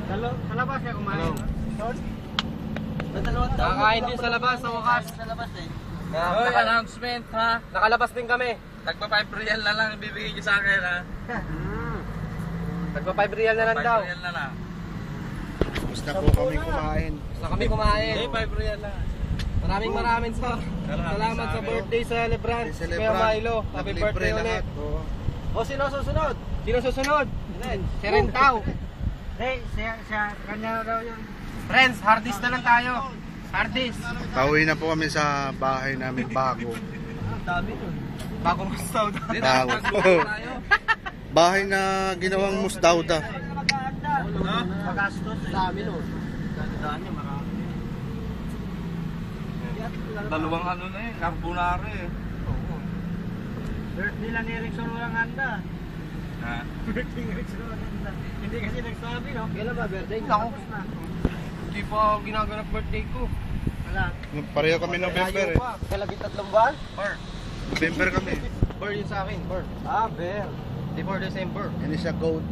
Sa labas siya kumain. Nakakain din sa labas, sa wakas. Oy, announcement ha. Nakalabas din kami. Tagpa 5 real na lang ibibigay niyo sa akin ha. Tagpa 5 real na lang 5 daw. real na lang. Basta po kami kumain. Basta kami kumain. Hindi, 5 real lang. Maraming salamat sa birthday celebrant. Kuya Milo. Happy birthday ulit. O sino susunod? Sino susunod? Si Rentaw. Siya, kanya daw yun. Friends, hardis na lang tayo. Hardis. Pauwi na po kami sa bahay namin bago. Dami nun. Bagong gusto. Bago. Bahay na ginawang musdauda. Magastos. Dami nun. Gandaan niya, marami. Dalawang ano na eh, carbonara eh. Birthday lang ni Erickson walang handa. Ha? Birthday ni Erickson walang handa. Hindi kasi nagsabi, no? Kailan ba birthday? Ako. Hindi pa ginaganap birthday ko. Wala. Pareho kami November eh. Kalagit 3 buwan? November kami. Ber yun sa akin, Ber. Ah, Ber. Before December. Yan siya goat.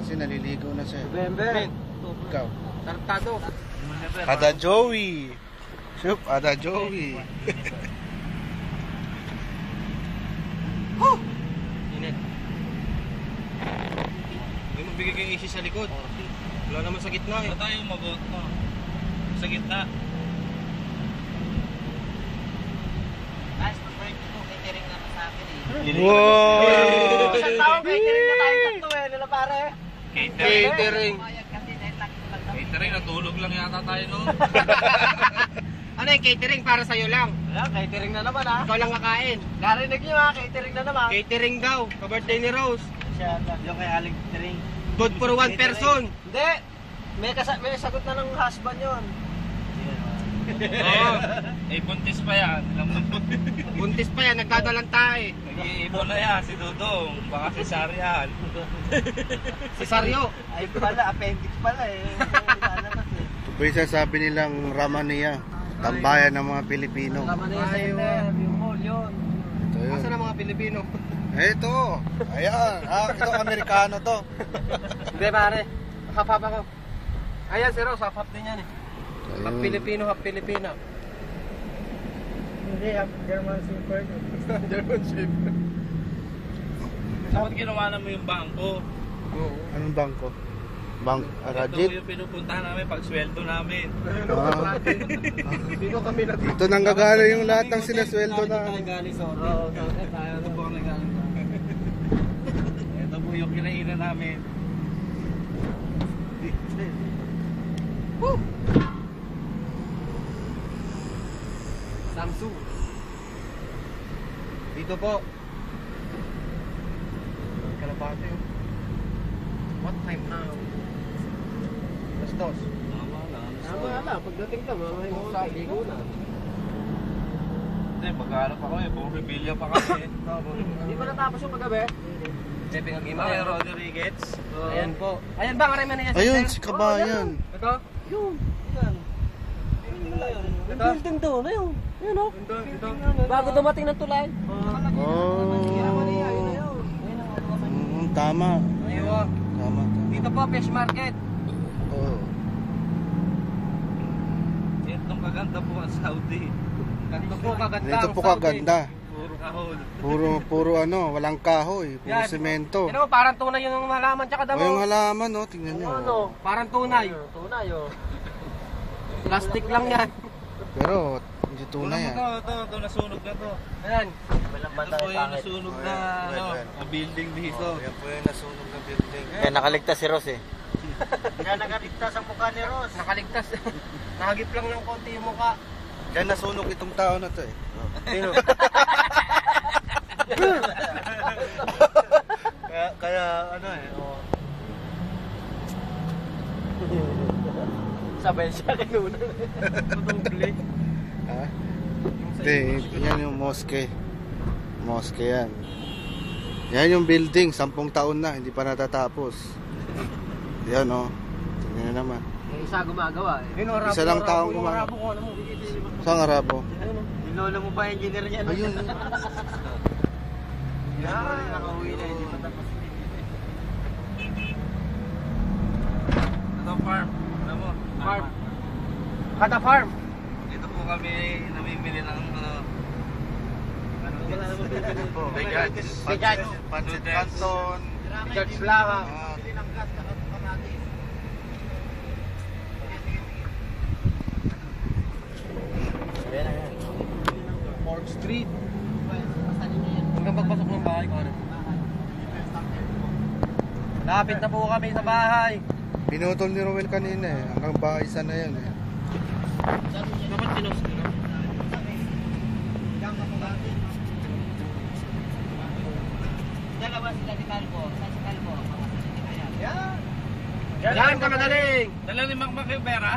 Kasi naliligo na siya. November. Ikaw. Tartado. Ada Joey. Sup, ada Joey. Init. May magbigay kayong isi sa likod. Wala naman sa gitna eh. Ba't tayo magot mo? Sa gitna. Guys, pag-birthday ko, catering na sa akin eh. Wow! Isang tao, catering na tayo tatlo eh, nila pare. Catering. Kasi dahil tatlo lang daw. Catering, natulog lang yata tayo no? Ano yung catering para sa'yo lang? Wala, catering na naman ha. Ikaw lang kakain. Narinig niyo ha, catering na naman. Catering daw. Ka-birthday ni Rose. Siya, yung kay Aling catering. Good for one person. Hindi. May sagot na ng husband yun. Oo. Eh, buntis pa yan. Buntis pa yan. Nagdadalang tayo. Nag-iipon na yan, si Dudong. Baka si Sarian. Si Saryo. Ay pala, appendix pala eh. Lalabas eh. Ito po yung sasabi nilang Ramania. Tambayan ng mga Pilipino. Tama na yung center, yung mall yun. Ito yun. Asa na mga Pilipino? Ito. Ayan. Ito Amerikano to. Hindi pare. Half-half ako. Ayan si Rose. Half-half din yan eh. Half Filipino, half Pilipina. Hindi, German Shepherd. German Shepherd. Dapat ginawa naman yung bangko. Anong bangko? Bank Ito Rajit? yung pinupuntahan namin pag sweldo namin. Dito kami na dito. Ito nanggagala yung lahat ng sinasweldo na. Oo, tayo na po ang nagaling. Ito po yung kinainan namin. Samsung. Dito po. Kalapate. What time now? Bastos. Tama na, pagdating ka, mamay mo sa ligo na. Hindi, maghanap ako eh. Buong rebellia pa kami. Hindi pa natapos yung magabi? Hindi, pinag-ima. Ay, Rodriguez. Ayan po. Ayan ba, karami na yan. Ayun, si Kabayan. Ito? Yun, yan. Yung building doon, ayun. Ayun o. Ito. Bago dumating ng tulay. Oh. Tama. Ayun. Tama. Dito po, fish market. Oh. Itong kaganda po ang Saudi. Ganito po kaganda. Dito ang po Saudi. kaganda. Puro kahol. Puro ano, walang kahoy, puro Yan. semento. Yan o, parang tunay yung halaman tsaka O damo. yung halaman, oh, tingnan nyo. Ano? Parang tunay. Tunay o. Plastic lang yan. Pero, hindi tunay Ito, nasunog na to. Ayan. Ito po yung nasunog na, na building dito. Yan po yung nasunog na building. Kaya nakaligtas si Ross eh. Kaya nagaligtas ang mukha ni Ross. Nakaligtas. Nakagip lang ng konti yung mukha. Kaya nasunog itong tao na to eh. Sino? Kaya ano eh, oh. Sabay siya kinunan. Doble. Ha? Hindi, yan yung mosque. Mosque yan. Yan yung building, 10 taon na, hindi pa natatapos. Yan oh. Tingnan nyo naman. Yung isa gumagawa eh. Isa lang taong Yung gumagawa. Arabo ko, ano mo? Saan Arabo? Yung lolo mo pa engineer niya. Ayun. Yan. Nakauwi na, hindi pa tapos. farm. Alam mo? Farm. Kada farm. Dito po kami namimili ng Wala naman bilhin po. Pancit Canton. George Blaha. Fort Street. Hanggang pagpasok ng bahay ko ano. Lapit na po kami sa bahay. Pinutol ni Rowel kanina eh. Hanggang bahay sana yan eh. Dapat pinost ko na. Dalawa sila ni Calvo. Sa si Calvo. Yan ka madaling. Dala ni Makmak yung pera?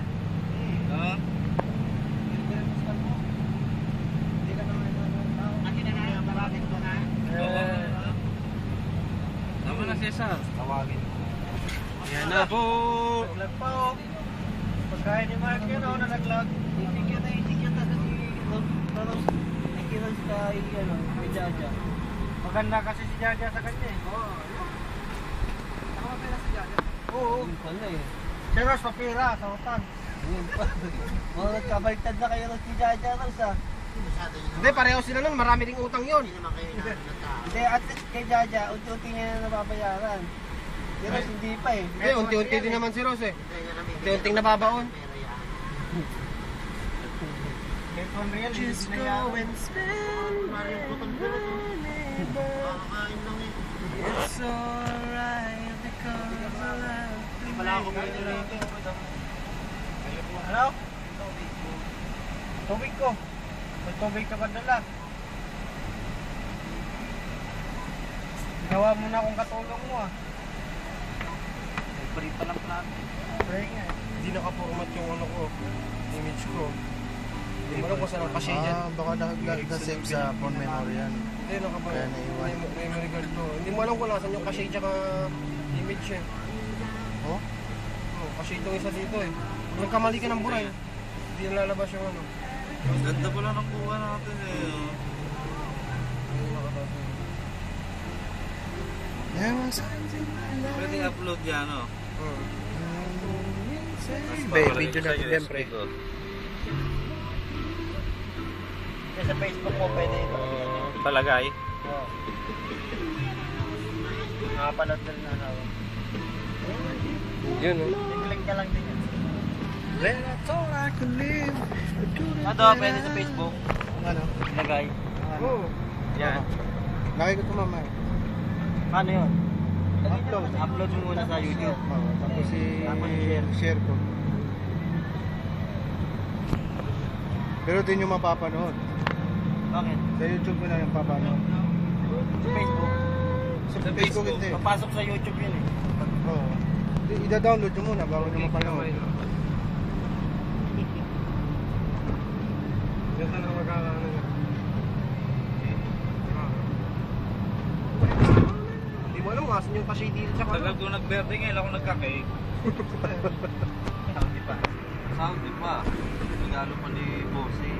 Oo. Oo. Tama na Cesar. Tawagin. Yan na po. Naglag pa oh. Pagkain ni Mark yun oh, nalaglag. Isik yun na si Ronos. Nakikiros kay Jaja. Maganda kasi si Jaja sa kanya eh. Oo. Ako pera si Jaja. Oo. Yun pala eh. Si Ross papira sa utang. Yun pa. Mga nagkabaliktad na kayo si Jaja Ross ah. Hindi, pareho sila nun. Marami ring utang yun. Hindi, at kay Jaja, unti-unti niya na nababayaran. Si Ross hindi pa eh. Hindi, unti-unti din naman si Ross eh. Unti-unting nababaon. Just go and spend it's alright because I love you. Wala akong ano? Tubig ko. May tubig ka ba dala? Ginawa mo na akong katulong mo ah. Free pa lang plato. Pray nga eh. Hindi nakapormat yung ano ko. Image ko. Hindi mo alam kung saan ang kasi dyan. Baka na-save sa phone memory yan. Hindi nakapormat. Kaya naiwan. Memory card ko. Hindi mo alam kung nasan yung kasi tsaka image eh. Oh? Oh, kasi itong isa dito eh. Kung nagkamali ka ng buray, hindi na lalabas yung ano. Ang ganda pala ng kuha natin eh. Oh. Hindi nakataas yun. Pwede upload yan oh. Video na siyempre. Sa Facebook mo pwede ito. Palagay. Oo. Nakapanood na rin na. Yun oh. Click ka lang din yan. That's all I can live. Ano, pwede sa Facebook. Ano? Lagay. Oo. Yan. Laki ko ito mamaya. Paano yun? Upload mo muna sa YouTube. Tapos Tapos i-share. share ko. Pero di nyo mapapanood. Bakit? Sa YouTube ko na yung papanood. Sa Facebook. Sa Facebook hindi. Papasok sa YouTube yun eh. Oo. Ida-download nyo muna bago nyo mapanood. Yan talaga magkakaano yan. Hindi mo alam kung asan yung kasi dito sa Tagal ko nag-birthday ngayon ako nagka-cake. Saudi pa. Saudi pa. Regalo pa ni Bossy.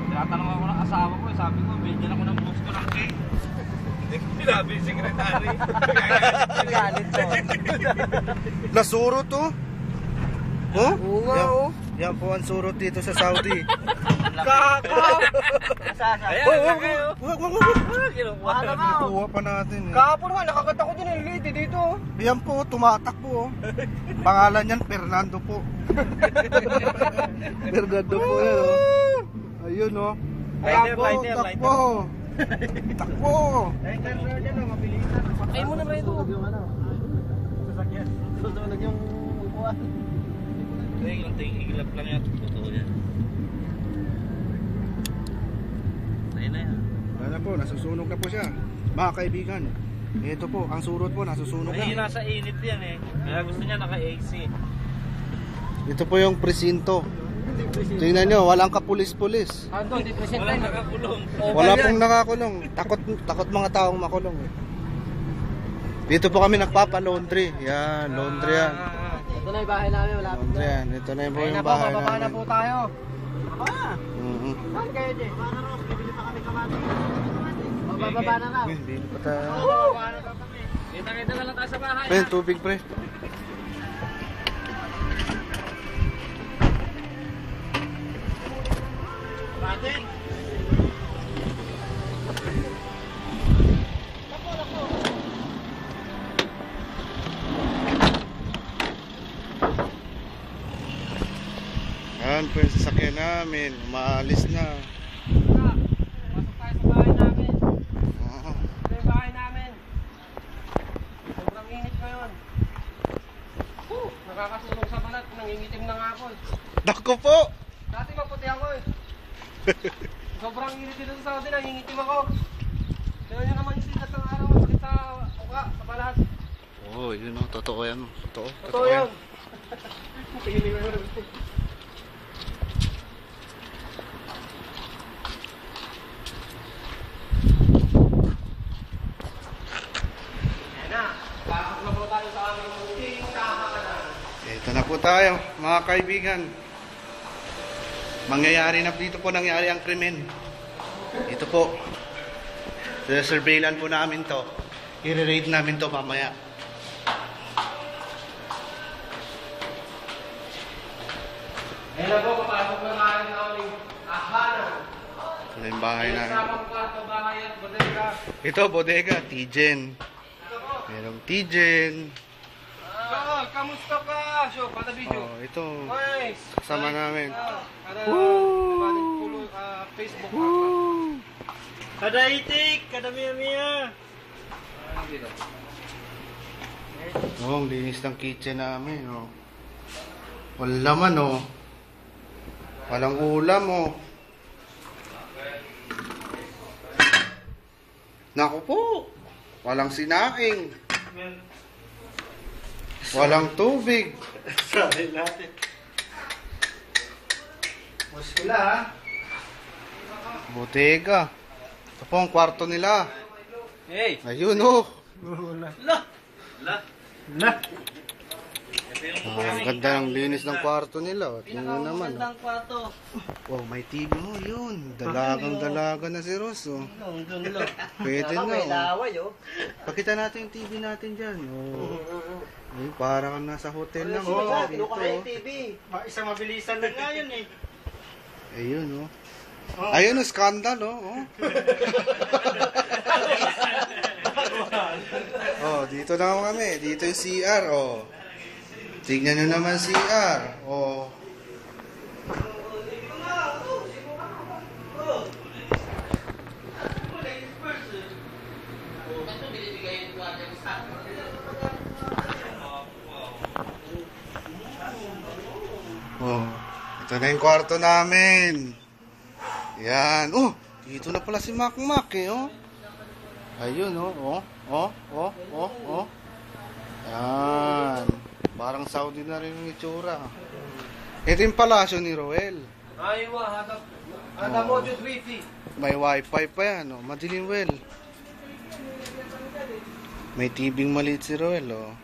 Tinatanong ako ng asawa ko, sabi ko, bigyan ako ng gusto ng cake. Hindi ko pinabi yung sekretary. Galit po. Nasurot to? Oh? Oo nga Yan- oh. Yan po ang surot dito sa Saudi. Kako! Sasa. Ayan, Oh, ang laki oh. wag. Kinukuha. Ano ba? Kuha pa natin eh. Kahapon nga, nakakata ko din yung lady dito. Yan po, tumatakbo. Pangalan niyan, Fernando po. Fernando po yan oh. Ayun oh. Lighter, Takbo, lighter, takbo. Takbo. Ay mo na ba ito? Sasakyan. Susunod yung upuan. Yung tingilap lang yan. Totoo yan. Ayun na yan. Wala po, nasusunog na po siya. Mga kaibigan, ito po, ang surot po, nasusunog Ay, na. nasa init yan eh. Kaya gusto niya naka-AC. Ito po yung presinto. Tingnan nyo, walang kapulis-pulis. Ando, hindi present Walang tayo. nakakulong. Wala pong nakakulong. Takot mga taong makulong. Eh. Dito po kami nagpapa-laundry. Yan, laundry yan. Ito na yung bahay namin, malapit Laundry na. yan. Ito na yung po Ayun yung na po, bahay bababa na namin. po tayo. Mhm. Saan kayo, Jay? Bababa na na. Hindi pa tayo. Bababa na kami. Kita-kita na lang tayo sa bahay. Pre, tubig pre. natin. Yan po yung sasakyan namin. Umaalis na. Pasok tayo sa bahay namin. Oo. Ito yung bahay namin. Sobrang init ngayon. Nakakasulong sa balat. Nangingitim na nga ako eh. Naku po! Dati maputi ako eh. Sobrang init dito sa Saudi. Nangingitim ako. Tignan nyo naman yung sikat ng araw. Masakit sa uka, sa balat. Oo, yun o. Totoo yan. Totoo. Totoo yun. Tingin mo yun. Ito na po tayo, mga kaibigan. Mangyayari na dito po nangyari ang krimen. Ito po. Surveillan po namin to. I-raid namin to mamaya. Ayan na po, papasok na tayo ng aming tahanan. Ito na yung bahay namin. Samang kwarto, bahay at bodega. Ito, bodega, Tijen. Merong Tijen. Tol, kamusta ka? Show, pata video. Oh, ito. Nice. Kasama namin. Kada Facebook Kada itik, kada miya-miya. Oh, ang linis ng kitchen namin, oh. Walang laman, oh. Walang ulam, oh. Naku po. Walang sinaing. Walang tubig. Sabi natin. Muskula ha. Bodega. Ito po ang kwarto nila. Hey. Ayun, oh. La. Ang ganda ng linis ng kwarto nila. Tingnan naman, oh. Pinaka-magandang kwarto. Oh, may TV mo, yun. Dalagang-dalaga na si Ross, oh. Doon. Pwede na, May oh. laway oh. Pakita natin yung TV natin dyan, oh. Ay, parang nasa hotel lang, Oo, oh. dito Dito, kayo oh. TV. Isang mabilisan lang nga yun eh. Ayun, oh. Ayun, oh, skandal, oh. Oh, dito na kami. Dito yung CR, oh. Tignan nyo naman CR, oh. Oh, ito na yung kwarto namin. Yan. Oh, dito na pala si Makmak eh, oh. Ayun, oh. Oh. Yan. Parang Saudi na rin yung itsura. Ito yung palasyo ni Roel. Aywa, hada mo dyan wifi. May wifi pa yan, oh. Madilim well. May tibing maliit si Roel, oh.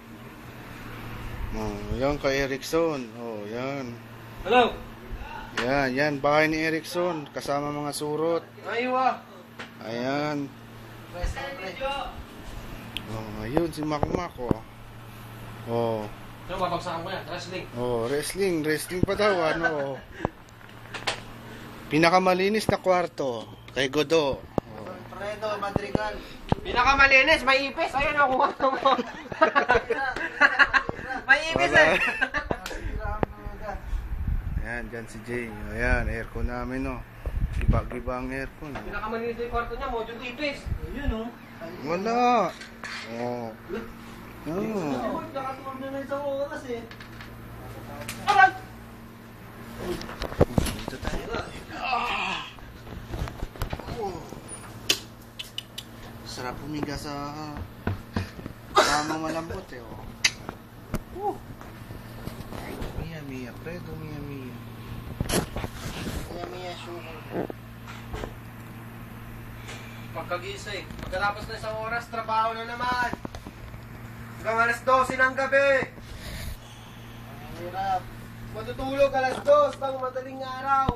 Oh, yan kay Erickson. Oh, yan. Hello. Yan, bahay ni Erickson. Kasama mga surot. Aywa. Ayan. Oh, ayun si Makmak, oh. Oh. Ano, babagsakan ko yan, wrestling. Oh, wrestling pa daw, ano. Oh. Pinakamalinis na kwarto kay Godo. Oh. Fredo Madrigal. Pinakamalinis, may ipis. Ayun ako mo. May ipis eh. Ayan, dyan si Jay. Ayan, aircon namin, oh. Giba-giba ang aircon. Oh. Pinakamalinis yung kwarto niya, module ipis. Ayun oh. Wala. Oh. Oh. Nakatulog na isang oras eh. Dito tayo. Oh. Sarap humiga sa tamang malambot eh, oh. Mia, Fredo, Mia. Miya sugar. Pagkagising, pagkatapos na isang oras, trabaho na naman. Hanggang alas 12 ng gabi. Hirap. Matutulog alas 2 ng madaling araw.